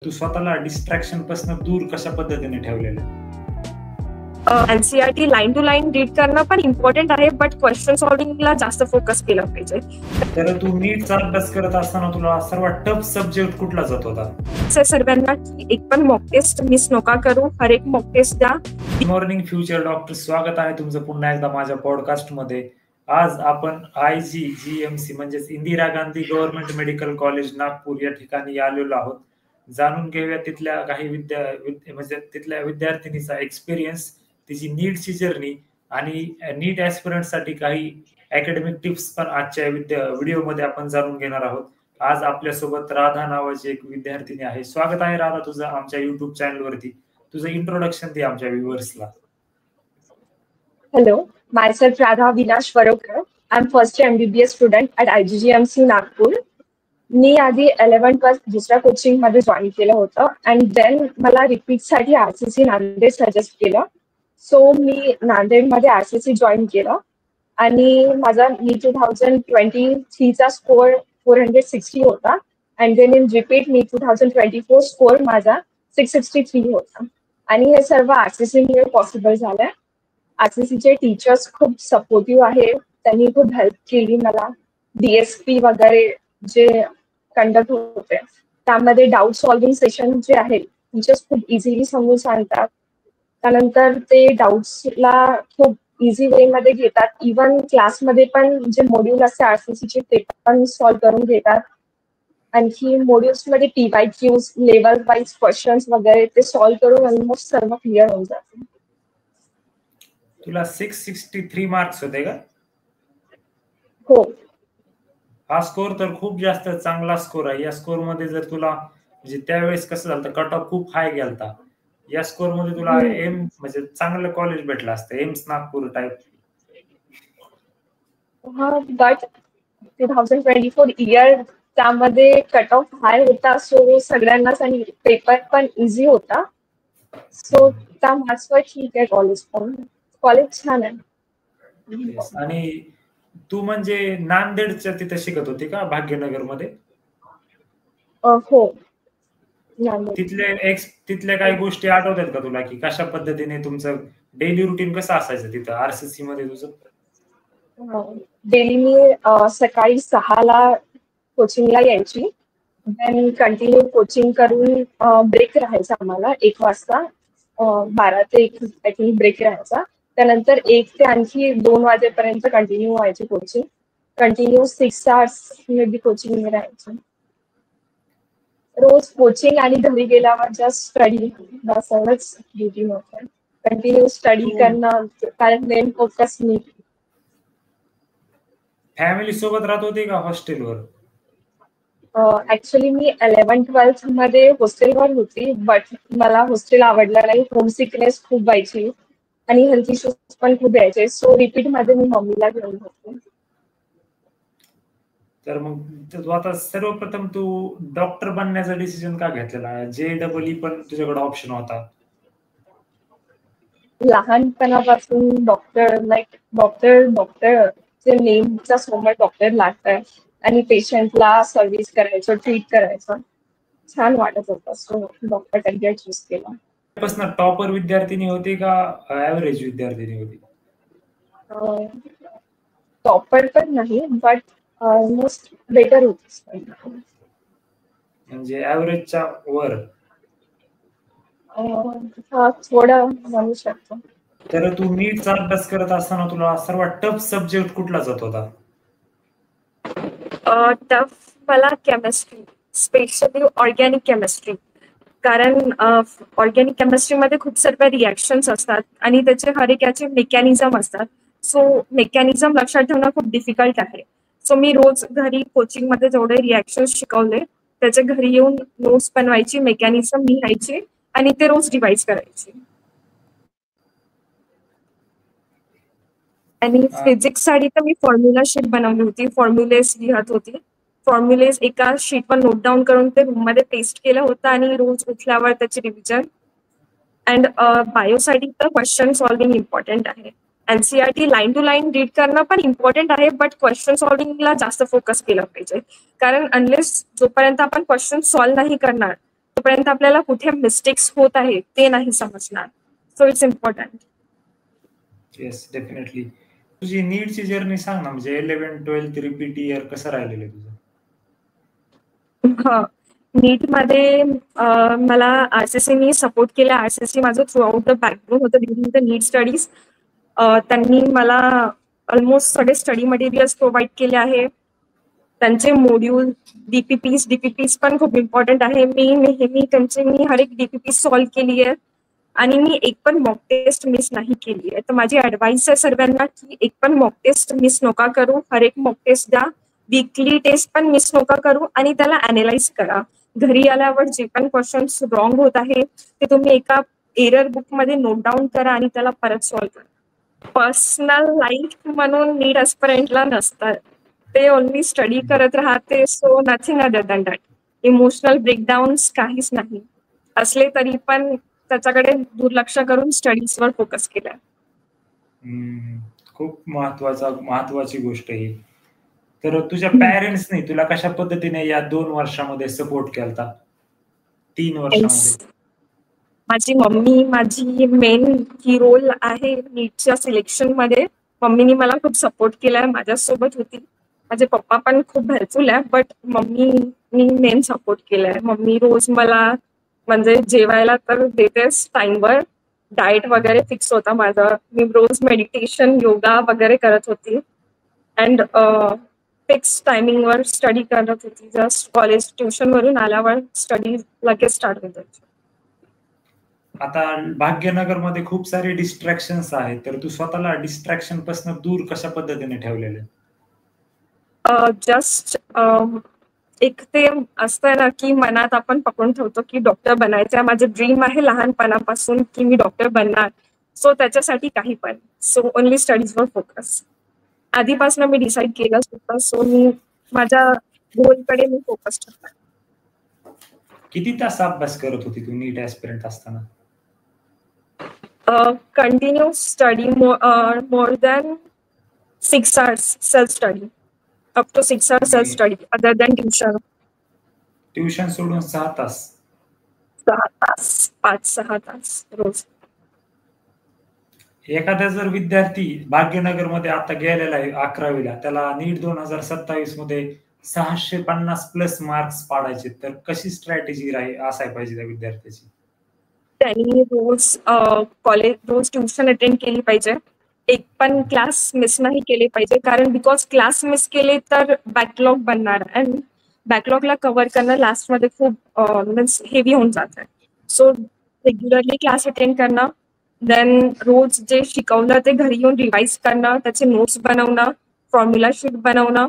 तू स्वतःला डिस्ट्रॅक्शन पासून दूर कशा पद्धतीने ठेवलेलं? NCERT line to line read करणं पण इम्पॉर्टंट आहे, बट क्वेश्चन सॉल्व्हिंगला जास्त फोकस केलं पाहिजे. तर तू नीटचा अभ्यास करत असताना तुला सर्वात टफ सब्जेक्ट कुठला जात होता? सर्वांना एक पण मॉक टेस्ट मिस नका करू, हर एक मॉक टेस्ट द्या. गुड मॉर्निंग फ्युचर डॉक्टर, स्वागत आहे तुमचं पुन्हा एकदा माझ्या पॉडकास्ट मध्ये. आज आपण IGGMC म्हणजेच Indira Gandhi government medical college Nagpur या ठिकाणी आलेलो आहोत. जाणून घेऊया तिथल्या काही म्हणजे तिथल्या विद्यार्थिनीचा एक्सपिरियन्स, तिची नीटची जर्नी आणि नीट ऍस्पिरंट साठी काही अकॅडमिक टिप्स पण आजच्या व्हिडिओमध्ये आपण जाणून घेणार आहोत. आज आपल्यासोबत राधा नावाची एक विद्यार्थिनी आहे. स्वागत आहे राधा तुझं आमच्या युट्यूब चॅनल वरती. तुझं इंट्रोडक्शन दे आमच्या व्ह्युअर्सला. Hello, myself Radha Vilash Varokar. I'm first year MBBS student at IGGMC Nagpur. मी आधी 11th दुसऱ्या कोचिंग मध्ये जॉईन केलं होतं अँड देन मला रिपीट साठी RCC नांदेड सजेस्ट केलं. सो मी नांदेडमध्ये RCC जॉईन केलं आणि माझा 2023चा स्कोर 460 होता and then in repeat 2024 score माझा 663 होता आणि हे सर्व RCC मुळे पॉसिबल झालंय. RCCचे टीचर्स खूप सपोर्टिव्ह आहे, त्यांनी खूप हेल्प केली मला. DSP वगैरे जे कंडक्ट होते त्यामध्ये डाऊट सॉल्व्हिंग सेशन जे आहे टीचर्स खूप इझिली समजून सांगतात. त्यानंतर ते डाऊट्सला खूप इझी वे मध्ये घेतात. इव्हन क्लासमध्ये पण जे मॉड्यूल असते RCCचे ते पण सॉल्व्ह करून घेतात. आणखी मॉड्यूल्स मध्ये PYQs, लेवल वाईज क्वेश्चन्स वगैरे ते सॉल्व्ह करून ऑलमोस्ट सर्व क्लिअर होऊन जाते. तुला 663 मार्क्स होते का? हो. हा स्कोर तर खूप जास्त चांगला स्कोर आहे. या स्कोर मध्ये जर तुला म्हणजे त्यावेळेस कसं झालं, कट ऑफ खूप हाय गेलता. या स्कोर मध्ये तुला एम म्हणजे चांगलं कॉलेज भेटलं असतं, एम्स नागपूर टाइप. हा, बट 2024 इयर त्यामध्ये कट ऑफ हाय होता, सो सगळ्यांनाच आणि पेपर पण इझी होता. सो त्या मार्क्सवर ठीक आहे कॉलेज छान आहे. आणि तू म्हणजे नांदेडच्या तिथे शिकत होती का भाग्यनगर मध्ये? हो. तिथल्या काही गोष्टी आठवतात का तुला, की कशा पद्धतीने तुमचं डेली रुटीन कसं असायचं तिथं RCC मध्ये तुझं? डेली मी सकाळी 6ला कोचिंगला यायची, देन कंटिन्यू कोचिंग करून ब्रेक राहायचा आम्हाला 1 वाजता, 12 ते 1 ब्रेक राहायचा. त्यानंतर 1 ते आणखी 2 वाजेपर्यंत कंटिन्यू व्हायची कोचिंग. कंटिन्यू 6 आवर्स मी कोचिंग राहायची. रोज कोचिंग आणि घरी गेल्यावर जस्ट स्टडी, बस एवढंच रुटीन होतं. कंटिन्यू स्टडी करणं, कारण मेन फोकस मी. फॅमिली सोबत राहत होती का हॉस्टेलवर? ऍक्च्युली मी 11th-12th मध्ये हॉस्टेलवर होती, बट मला हॉस्टेल आवडलं नाही. होम सिकनेस खूप व्हायची आणि हेल्थ इश्यूज पण खूप यायचे, सो रिपीट मध्ये मी मम्मीला घेऊन होते. तर मग आता सर्वप्रथम तू डॉक्टर बनण्याचा डिसिजन का घेतलेला? JEE पण तुझ्याकडे ऑप्शन होता. लहानपणापासून डॉक्टरचे नेमचा समोर डॉक्टर लागतात आणि पेशंटला सर्व्हिस करायचं, ट्रीट करायचं छान वाटत होतं, सो डॉक्टर करियर चूज केला. पासून टॉपर विद्यार्थिनी होती का ऍव्हरेज विद्यार्थिनी होती? टॉपर पण नाही, बट ऑलमोस्ट बेटर होती. म्हणजे ऍव्हरेजच्या वर? थोडं म्हणू शकतो. तर तू नीटचा अभ्यास करत असताना तुला सर्वात टफ सब्जेक्ट कुठला जात होता? टफ मला केमिस्ट्री, स्पेशली ऑर्गॅनिक केमिस्ट्री. कारण ऑर्गॅनिक केमिस्ट्रीमध्ये खूप सर्व रिॲक्शन्स असतात आणि त्याचे हर एक याचे मेकॅनिझम असतात. सो मेकॅनिझम लक्षात ठेवणं खूप डिफिकल्ट आहे. सो मी रोज घरी कोचिंगमध्ये जेवढे रिॲक्शन्स शिकवले त्याचे घरी येऊन नोट्स बनवायची, मेकॅनिझम लिहायचे आणि ते रोज रिवाइज करायचे. आणि फिजिक्स साठी तर मी फॉर्म्युला शीट बनवली होती, फॉर्म्युलेस लिहत होती. फॉर्म्युलेस एका शीटवर नोट डाऊन करून ते रूम मध्ये पेस्ट केलं होतं आणि रोज उठल्यावर त्याची रिव्हिजन. अँड बायोसाठी तर क्वेश्चन सॉल्व्हिंग इम्पॉर्टंट आहे. NCERT line to line read करणं पण इम्पॉर्टंट आहे, बट क्वेश्चन सॉल्व्हिंगला जास्त फोकस केलं पाहिजे. कारण अनलेस जोपर्यंत आपण क्वेश्चन सॉल्व्ह नाही करणार तोपर्यंत आपल्याला कुठे मिस्टेक्स होत आहे ते नाही समजणार. So it's important. Yes, definitely. तुझी नीटची जर्नी सांग ना, म्हणजे 11th-12th रिपीट इयर कसं राहिलेलं आहे तुझं? हा, नीट मध्ये मला आरसीसीनी सपोर्ट केला. आरसीसी माझं थ्रू आउट द बॅकग्राऊंड होतं ड्युरिंग द नीट स्टडीज. त्यांनी मला ऑलमोस्ट सगळे स्टडी मटेरियल्स प्रोव्हाइड केले आहे. त्यांचे मॉड्यूल डीपीपीस पण खूप इम्पॉर्टंट आहे. मी हर एक डीपीपी सॉल्व्ह केली आहे आणि मी एक पण मॉक टेस्ट मिस नाही केली आहे. तर माझी ऍडवाइस आहे सर्वांना की एक पण मॉक टेस्ट मिस नका करू. हर एक मॉक टेस्ट द्या. वीकली टेस्ट पण मिस नका करू आणि त्याला अनालाइज करा. घरी आल्यावर जे पण क्वेश्चन्स रॉंग होत आहे ते तुम्ही एका एरर बुक मध्ये नोट डाऊन करा आणि त्याला परत सॉल्व्ह करा. पर्सनल लाईफ म्हणून नीट ऍस्पिरंटला नसतात. ते ओनली स्टडी करत राहते. So nothing other than that. Emotional breakdowns काहीच नाही. असले तरी पण त्याच्याकडे दुर्लक्ष करून स्टडीजवर फोकस केलाय. खूप महत्वाची गोष्ट आहे. तर तुझ्या पॅरेंट्सनी तुला कशा पद्धतीने या 2 वर्षामध्ये सपोर्ट केलता? 3 वर्षामध्ये? माझी मम्मी माझी मेन ही रोल आहे नीटच्या सिलेक्शन मध्ये. मम्मीनी मला खूप सपोर्ट केलाय, माझ्यासोबत होती. माझे पप्पा पण खूप हेल्पफुल आहे, बट मम्मीनी मेन सपोर्ट केलाय. मम्मी रोज मला म्हणजे जेवायला तर देतेच टाइमवर. डाएट वगैरे फिक्स होता माझा. मी रोज मेडिटेशन योगा वगैरे करत होती अँड फिक्स टायमिंगवर स्टडी करत होती. जस्ट कॉलेज ट्युशन वरून आल्यावर स्टडी लगेच स्टार्ट होत होती. आता भाग्यनगरमध्ये खूप सारे डिस्ट्रॅक्शन्स आहेत, तर तू स्वतःला डिस्ट्रॅक्शन पासून दूर कशा पद्धतीने ठेवलेले? जस्ट एक ते असतं ना की मनात आपण पकडून ठेवतो की डॉक्टर बनायचं. माझं ड्रीम आहे लहानपणापासून की मी डॉक्टर बनणार. सो त्याच्यासाठी काही पण. सो ओनली स्टडीजवर फोकस. आधीपासून मी डिसाईड केलं होतं. सो मी माझ्या गोलकडे मी फोकस ठेवला. किती तास अभ्यास करत होती तू नीट ऍस्पिरंट असताना? Continue study more than 6 hours self study. Up to 6 hours self study other than tuition. Tuition सोडून 6 तास? 6 तास, 5-6 तास रोज. एखादा जर विद्यार्थी भाग्यनगरमध्ये आता गेलेला आहे 11वीला, त्याला नीट 2027 मध्ये 650+ मार्क्स पाडायचे, तर कशी स्ट्रॅटेजी असायला पाहिजे त्या विद्यार्थ्याची? त्यांनी रोज रोज ट्युशन अटेंड केली पाहिजे. एक पण क्लास मिस नाही केले पाहिजे, कारण बिकॉज क्लास मिस केले तर बॅकलॉग बनणार अँड बॅकलॉगला कव्हर करणं लास्टमध्ये खूप मीन्स हेवी होऊन जात आहे. सो रेग्युलरली क्लास अटेंड करणं, देन रोज जे शिकवलं ते घरी येऊन रिवाइज करणं, त्याचे नोट्स बनवणं, फॉर्म्युला शीट बनवणं,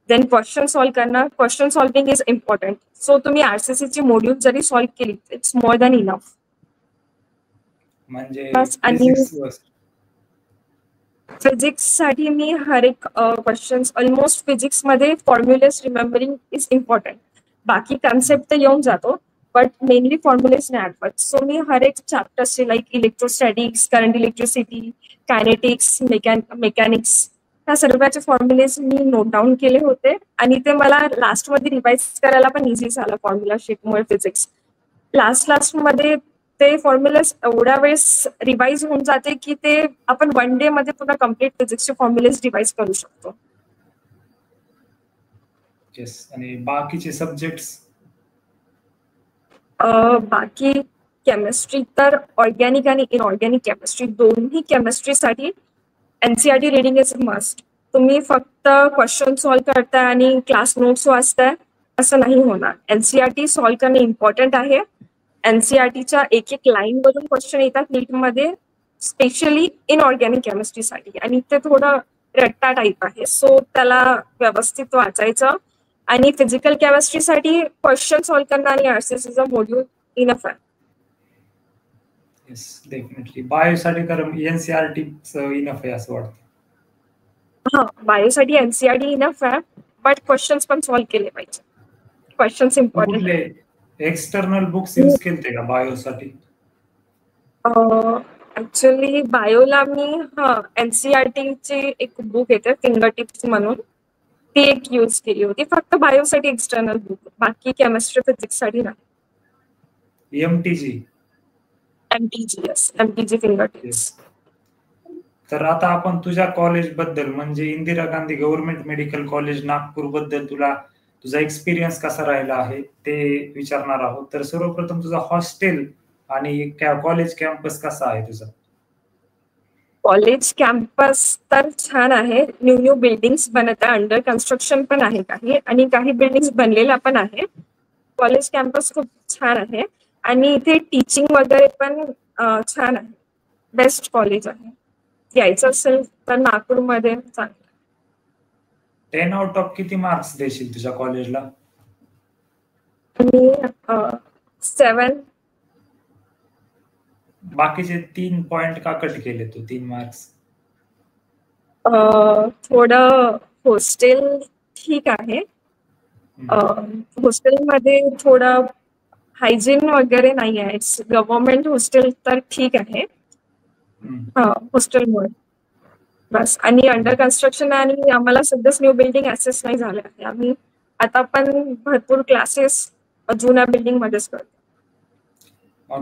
देन क्वेश्चन सॉल्व्ह करणं. Question solving is important. So तुम्ही आरसीसीची मॉड्यूल जरी सॉल्व्ह केली इट्स मोर दॅन इनफ. म्हणजे आणि फिजिक्स साठी मी हर एक क्वेश्चन्स ऑलमोस्ट फिजिक्स मध्ये फॉर्म्युलेस रिमेंबरिंग इज इम्पॉर्टंट. बाकी कन्सेप्ट तर येऊन जातो, बट मेनली फॉर्म्युलेस नाही आठवत. सो मी हर एक चॅप्टर्सचे like electrostatics, current electricity, kinetics, mechanics, ह्या सर्वांचे फॉर्म्युलेस मी नोट डाऊन केले होते आणि ते मला लास्टमध्ये रिवाइज करायला पण इझी झालं फॉर्म्युला शीटमुळे. फिजिक्स लास्टमध्ये ते फॉर्म्युलेस एवढ्या वेळेस रिवाइज होऊन जाते की ते आपण 1 day मध्ये पूर्ण कम्प्लीट फिजिक्सचे फॉर्म्युलेस रिवाइज करू शकतो. आणि बाकीचे सब्जेक्ट्स? बाकी केमिस्ट्री तर ऑर्गॅनिक आणि इनऑर्गॅनिक केमिस्ट्री दोन्ही केमिस्ट्रीसाठी एनसीईआरटी रिडिंग इज मस्ट. तुम्ही फक्त क्वेश्चन सॉल्व्ह करताय आणि क्लास नोट्स वाचताय असं नाही होणार. एनसीईआरटी सॉल्व्ह करणं इम्पॉर्टंट आहे. एनसीईआरटीच्या एक लाईन वरून क्वेश्चन येतात नीटमध्ये, स्पेशली इनऑर्गॅनिक केमिस्ट्रीसाठी, आणि ते थोडं रट्टा टाईप आहे. सो त्याला व्यवस्थित वाचायचं. आणि फिजिकल केमिस्ट्रीसाठी क्वेश्चन सॉल्व्ह करणं आणि आरसीसीचा मॉड्यूल इनफ आहे. Yes, definitely. बायोसाठी कारण एनसीईआरटी इनफ आहे असं वाटतं? हा, बायोसाठी एनसीईआरटी इनफ आहे, बट क्वेश्चन्स पण सॉल्व्ह केले पाहिजे. क्वेश्चन्स इम्पॉर्टंट आहे. एक्सटर्नल बुक्स यूज केलते का बायोसाठी? ऍक्च्युअली बायोला मी एनसीईआरटीची एक बुक येते फिंगर टिप्स म्हणून, ती एक यूज केली होती फक्त बायोसाठी एक्सटर्नल बुक. बाकी केमिस्ट्री फिजिक्स साठी नाही. MTG. MTG, yes, MTG fingertips. तर आता आपण तुझ्या कॉलेज बद्दल म्हणजे Indira Gandhi government medical college Nagpur बद्दल तुझा एक्सपिरियन्स कसा राहिला आहे ते विचारणार आहोत. तर सर्वप्रथम तुझा हॉस्टेल आणि कॉलेज कॅम्पस कसा आहे तुझा? कॉलेज कॅम्पस तर छान आहे. न्यू बिल्डिंग्स बनत आहे, अंडर कन्स्ट्रक्शन पण आहे काही, आणि काही बिल्डिंग्स बनलेल्या पण आहे. कॉलेज कॅम्पस खूप छान आहे आणि इथे टीचिंग वगैरे पण छान आहे. बेस्ट कॉलेज आहे. यायचं असेल तर नागपूरमध्ये चांगलं. 10 आउट ऑफ किती मार्क्स देशील तुझ्या कॉलेजला? मी 7. बाकीचे 3 पॉइंट का कट केले तू 3 मार्क्स? थोडं हॉस्टेल ठीक आहे. हॉस्टेलमध्ये थोडं हायजीन वगैरे नाही आहे. गव्हर्नमेंट हॉस्टेल तर ठीक आहे. हॉस्टेलमुळे बस. आणि अंडर कन्स्ट्रक्शन आणि आम्हाला सध्याच न्यू बिल्डिंग ऍक्सेस नाही झाले आहे. आम्ही आता पण भरपूर क्लासेस जुन्या बिल्डिंग मध्येच करतो.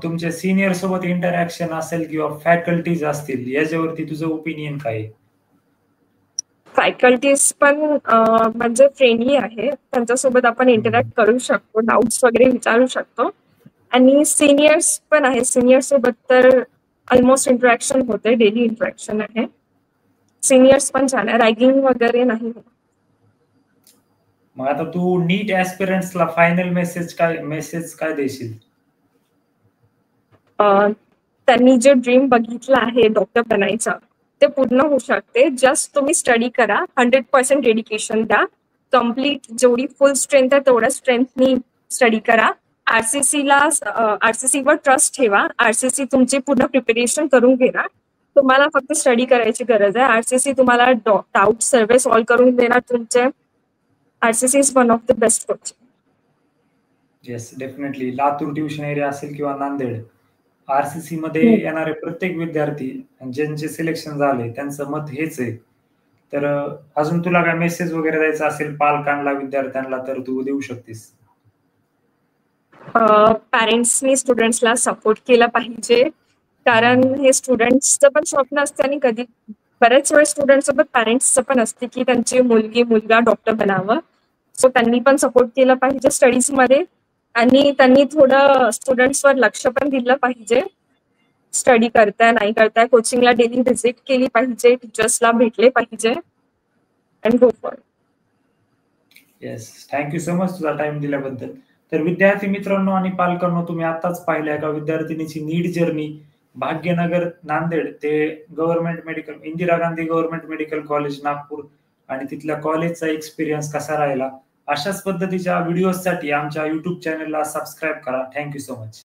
तुमच्या सिनियर सोबत इंटरॅक्शन असेल किंवा फॅकल्टीज असतील याच्यावरती तुझं ओपिनियन काय आहे? फॅकल्टीज पण म्हणजे फ्रेंडली आहे. त्यांच्यासोबत आपण इंटरॅक्ट करू शकतो, डाऊट्स वगैरे विचारू शकतो. आणि सिनियर्स पण आहे. सिनियर सोबत तर ऑलमोस्ट इंटरॅक्शन होते, डेली इंटरॅक्शन आहे. सिनियर्स पण छान आहे, रॅगिंग वगैरे नाही. मग आता तू नीट ऍस्पिरंट्सला फायनल मेसेज काय देशील? त्यांनी जे ड्रीम बघितलं आहे डॉक्टर बनायचा ते पूर्ण होऊ शकते. जस्ट तुम्ही स्टडी करा, 100% डेडिकेशन द्या, कम्प्लीट जेवढी फुल स्ट्रेंथ आहे तेवढ्या स्ट्रेंथनी स्टडी करा. आरसीसी वर ट्रस्ट ठेवा. आरसीसी तुमची पूर्ण प्रिपरेशन करून घेणार. तुम्हाला फक्त स्टडी करायची गरज आहे. आरसीसी तुम्हाला डाऊट सर्व सॉल्व्ह करून देणार तुमचे. RCC is one of the best coaching. Yes, definitely. Latur tuition area असेल किंवा नांदेड, आरसीसी मध्ये येणारे प्रत्येक विद्यार्थी ज्यांचे सिलेक्शन झाले त्यांचं मत हेच आहे. तर अजून तुला काय मेसेज वगैरे द्यायचा असेल पालकांना, विद्यार्थ्यांना तर तू देऊ शकतेस. पॅरेंट्सनी स्टुडंट्सला सपोर्ट केला पाहिजे, कारण हे स्टुडंट्सचं पण स्वप्न असते आणि कधी बऱ्याच वेळेस स्टुडंट सोबत पॅरेंट्सचं पण असते की त्यांची मुलगा डॉक्टर बनावं. सो त्यांनी पण सपोर्ट केला पाहिजे स्टडीजमध्ये, आणि त्यांनी थोडं स्टुडंट्सवर लक्ष पण दिलं पाहिजे. स्टडी करताय नाही करताय, कोचिंगला डेली व्हिजिट केली पाहिजे, टीचर्सला भेटले पाहिजे, and go for. Yes, thank you so much तुझा टाइम दिल्याबद्दल. तर विद्यार्थी मित्रांनो आणि पालकांनो, तुम्ही आताच पाहिल्या एका विद्यार्थिनीची नीट जर्नी भाग्यनगर नांदेड ते Indira Gandhi government medical college Nagpur आणि तिथल्या कॉलेजचा एक्सपिरियन्स कसा राहिला. अशाच पद्धतीच्या व्हिडिओसाठी आमच्या युट्यूब चॅनलला सबस्क्राईब करा. Thank you so much.